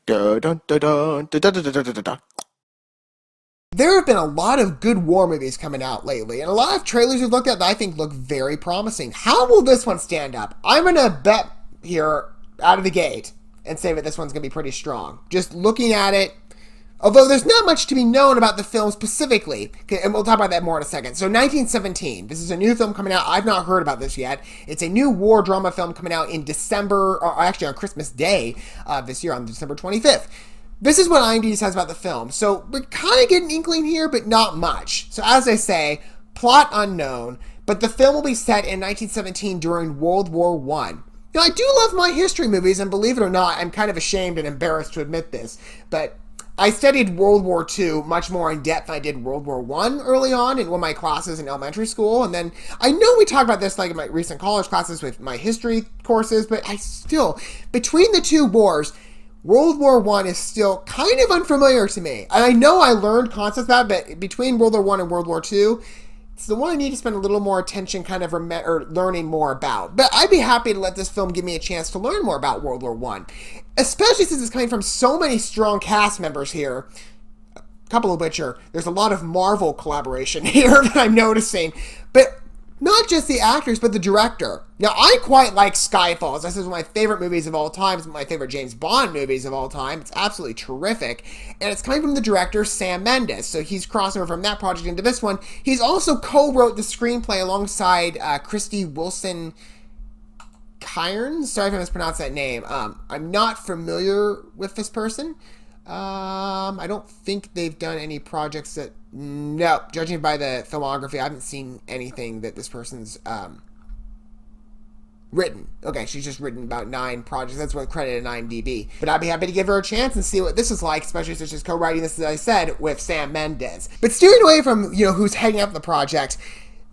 Dun, dun, dun, dun, dun, dun, dun, dun, dun, dun. There have been a lot of good war movies coming out lately, and a lot of trailers we've looked at that I think look very promising. How will this one stand up? I'm going to bet here out of the gate and say that this one's going to be pretty strong. Just looking at it, although there's not much to be known about the film specifically, and we'll talk about that more in a second. So 1917, this is a new film coming out. I've not heard about this yet. It's a new war drama film coming out in December, or actually on Christmas Day this year, on December 25th. This is what IMDb says about the film. So we kind of get an inkling here, but not much. So as I say, plot unknown, but the film will be set in 1917 during World War I. Now, I do love my history movies, and believe it or not, I'm kind of ashamed and embarrassed to admit this, but I studied World War II much more in depth than I did World War I early on in one of my classes in elementary school. And then I know we talked about this like in my recent college classes with my history courses, but I still, between the two wars, World War I is still kind of unfamiliar to me. And I know I learned concepts about it, but between World War I and World War II, it's the one I need to spend a little more attention kind of or learning more about. But I'd be happy to let this film give me a chance to learn more about World War I. Especially since it's coming from so many strong cast members here. A couple of which there's a lot of Marvel collaboration here that I'm noticing. But not just the actors, but the director. Now, I quite like Skyfall. This is one of my favorite movies of all time. It's one of my favorite James Bond movies of all time. It's absolutely terrific. And it's coming from the director, Sam Mendes. So he's crossing over from that project into this one. He's also co-wrote the screenplay alongside Christy Wilson Cairns. Sorry if I mispronounced that name. I'm not familiar with this person. I don't think they've done any projects that... No, judging by the filmography, I haven't seen anything that this person's written. Okay, she's just written about 9 projects. That's what credited in IMDb. But I'd be happy to give her a chance and see what this is like, especially since she's co-writing this, as I said, with Sam Mendes. But steering away from, who's heading up the project,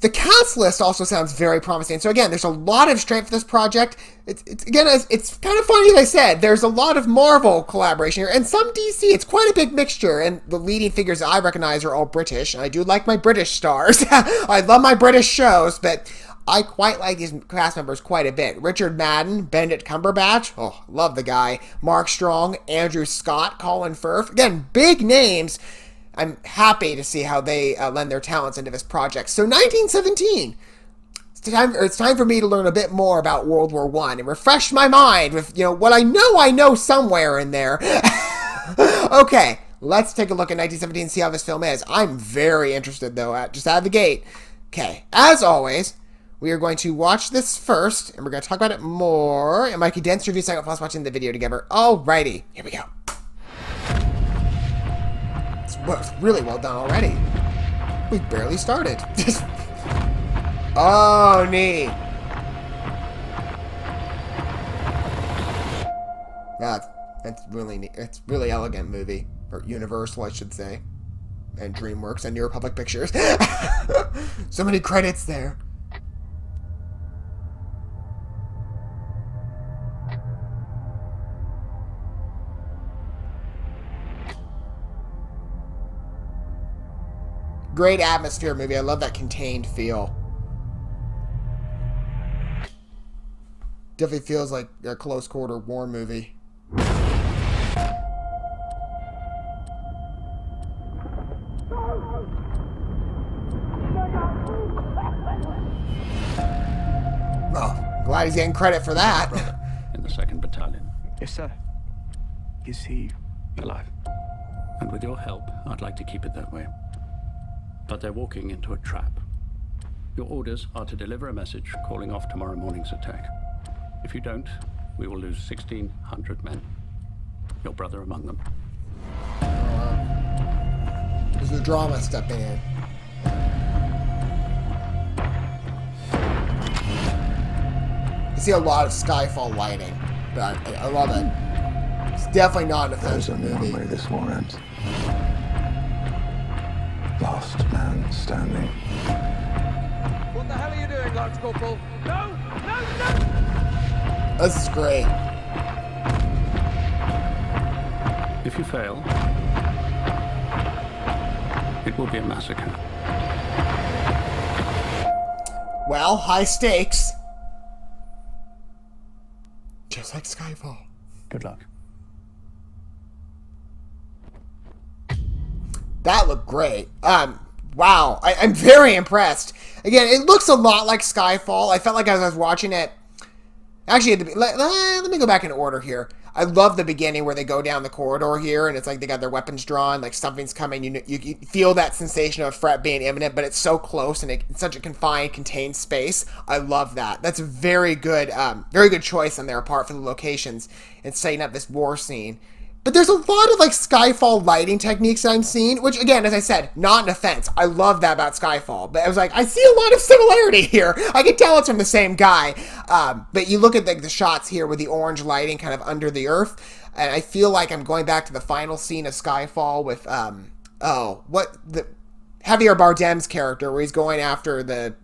the cast list also sounds very promising. So again, there's a lot of strength for this project. It's kind of funny, as I said, there's a lot of Marvel collaboration here, and some DC. It's quite a big mixture, and the leading figures that I recognize are all British, and I do like my British stars. I love my British shows, but I quite like these cast members quite a bit. Richard Madden, Benedict Cumberbatch, oh, love the guy. Mark Strong, Andrew Scott, Colin Firth. Again, big names. I'm happy to see how they lend their talents into this project. So 1917, it's time for me to learn a bit more about World War I and refresh my mind with, what I know somewhere in there. Okay, let's take a look at 1917 and see how this film is. I'm very interested, though, just out of the gate. Okay, as always, we are going to watch this first, and we're going to talk about it more in my condensed review segment plus watching the video together. Alrighty, here we go. It's really well done already. We've barely started. Oh, neat. That's really neat. It's really elegant movie. Or Universal, I should say. And DreamWorks and New Republic Pictures. So many credits there. Great atmosphere movie. I love that contained feel. Definitely feels like a close quarter war movie. Oh, glad he's getting credit for that. In the 2nd Battalion. Yes, sir. Is he Alive. And with your help, I'd like to keep it that way. But they're walking into a trap. Your orders are to deliver a message calling off tomorrow morning's attack. If you don't, we will lose 1,600 men. Your brother among them. There's the drama stepping in. I see a lot of Skyfall lighting, but I love it. It's definitely not an offensive movie. There's only one way this war ends. Last man standing. What the hell are you doing, Lance Corporal? No! No! No! This is great. If you fail, it will be a massacre. Well, high stakes. Just like Skyfall. Good luck. That looked great. Wow, I'm very impressed. Again, it looks a lot like Skyfall. I felt like as I was watching it. Actually, let me go back in order here. I love the beginning where they go down the corridor here, and it's like they got their weapons drawn, like something's coming. You feel that sensation of a threat being imminent, but it's so close and it's such a confined, contained space. I love that. That's a very good choice on their part for the locations and setting up this war scene. But there's a lot of like Skyfall lighting techniques that I'm seeing, which again, as I said, not an offense. I love that about Skyfall. But I was like, I see a lot of similarity here. I can tell it's from the same guy. But you look at the shots here with the orange lighting kind of under the earth, and I feel like I'm going back to the final scene of Skyfall with Javier Bardem's character, where he's going after the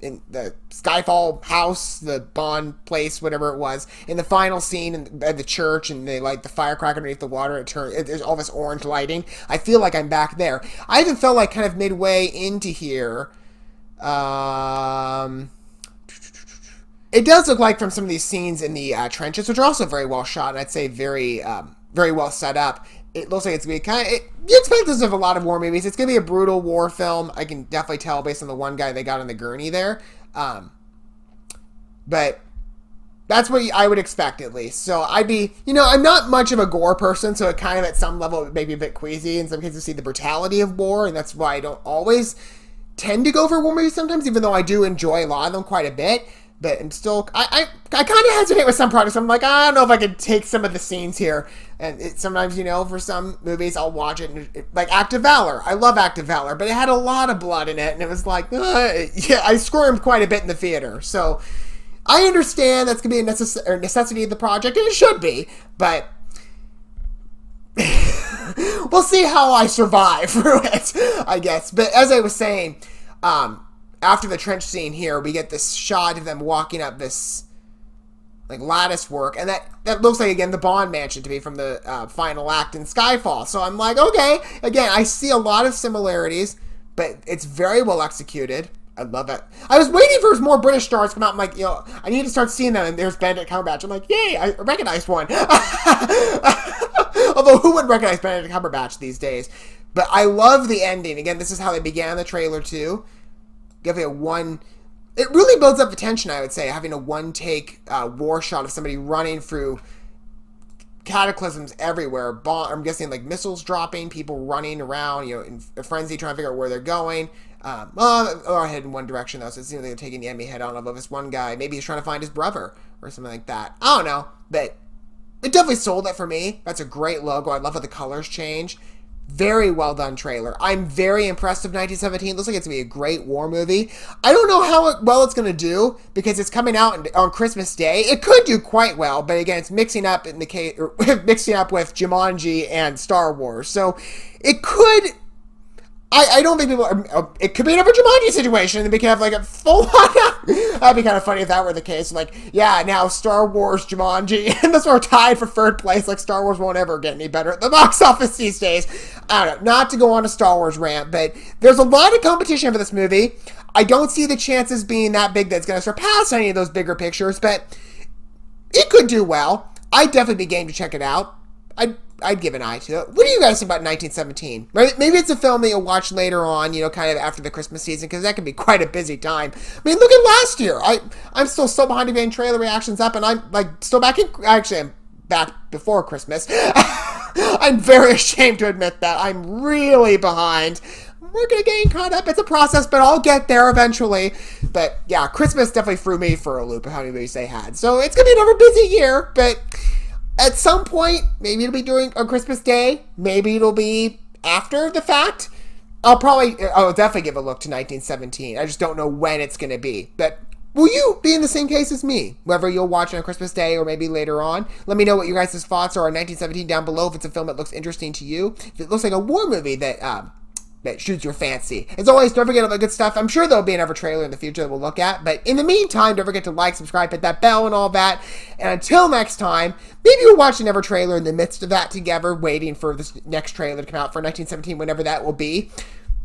in the Skyfall house, the Bond place, whatever it was, in the final scene at the church, and they light the firecracker underneath the water. There's all this orange lighting. I feel like I'm back there. I even felt like kind of midway into here. It does look like from some of these scenes in the trenches, which are also very well shot, and I'd say very well set up. It looks like it's going to be kind of... you expect this of a lot of war movies. It's going to be a brutal war film. I can definitely tell based on the one guy they got on the gurney there. But that's what I would expect, at least. So I'd be... I'm not much of a gore person, so it kind of, at some level, it may be a bit queasy. In some cases, see the brutality of war, and that's why I don't always tend to go for war movies sometimes, even though I do enjoy a lot of them quite a bit. But I'm still, I kind of hesitate with some projects. I'm like, I don't know if I could take some of the scenes here. And sometimes, for some movies, I'll watch it, and like Act of Valor. I love Act of Valor, but it had a lot of blood in it, and it was like, yeah, I squirmed quite a bit in the theater. So I understand that's going to be a necessity of the project, and it should be, but we'll see how I survive through it, I guess. But as I was saying, after the trench scene here, we get this shot of them walking up this like lattice work, and that looks like, again, the Bond mansion to be from the final act in Skyfall. So I'm like, okay, again, I see a lot of similarities, but it's very well executed. I love it. I was waiting for more British stars to come out. I'm like, I need to start seeing them, and there's Benedict Cumberbatch. I'm like, yay, I recognized one. Although, who would recognize Benedict Cumberbatch these days? But I love the ending. Again, this is how they began the trailer, too. It really builds up the tension, I would say, having a one-take war shot of somebody running through cataclysms everywhere. I'm guessing like missiles dropping, people running around, in a frenzy trying to figure out where they're going. Or head in one direction, though, so it seems like they're taking the enemy head on. Although this one guy, maybe he's trying to find his brother or something like that. I don't know, but it definitely sold it for me. That's a great logo. I love how the colors change. Very well done trailer. I'm very impressed with 1917. Looks like it's going to be a great war movie. I don't know how well it's going to do because it's coming out on Christmas Day. It could do quite well, but again, it's mixing up with Jumanji and Star Wars. So it could... I don't think people... it could be another Jumanji situation, and we could have like a full-on... That'd be kind of funny if that were the case. Like, yeah, now Star Wars, Jumanji, and this are tied for third place. Like, Star Wars won't ever get any better at the box office these days. I don't know. Not to go on a Star Wars rant, but there's a lot of competition for this movie. I don't see the chances being that big that it's going to surpass any of those bigger pictures, but it could do well. I'd definitely be game to check it out. I'd give an eye to it. What do you guys think about 1917? Maybe it's a film that you'll watch later on, kind of after the Christmas season, because that can be quite a busy time. I mean, look at last year. I'm still so behind in getting trailer reactions up, and I'm still back in... Actually, I'm back before Christmas. I'm very ashamed to admit that. I'm really behind. We're going to get caught up. It's a process, but I'll get there eventually. But yeah, Christmas definitely threw me for a loop of how many movies they had. So it's going to be another busy year, but... At some point, maybe it'll be during on Christmas Day. Maybe it'll be after the fact. I'll definitely give a look to 1917. I just don't know when it's going to be. But will you be in the same case as me? Whether you'll watch it on Christmas Day or maybe later on. Let me know what your guys' thoughts are on 1917 down below if it's a film that looks interesting to you. If it looks like a war movie that shoots your fancy. As always, don't forget all the good stuff. I'm sure there'll be another trailer in the future that we'll look at. But in the meantime, don't forget to like, subscribe, hit that bell and all that. And until next time, maybe we'll watch another trailer in the midst of that together, waiting for this next trailer to come out for 1917, whenever that will be.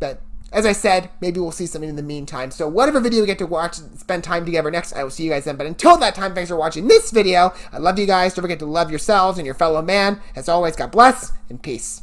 But as I said, maybe we'll see something in the meantime. So whatever video we get to watch and spend time together next, I will see you guys then. But until that time, thanks for watching this video. I love you guys. Don't forget to love yourselves and your fellow man. As always, God bless and peace.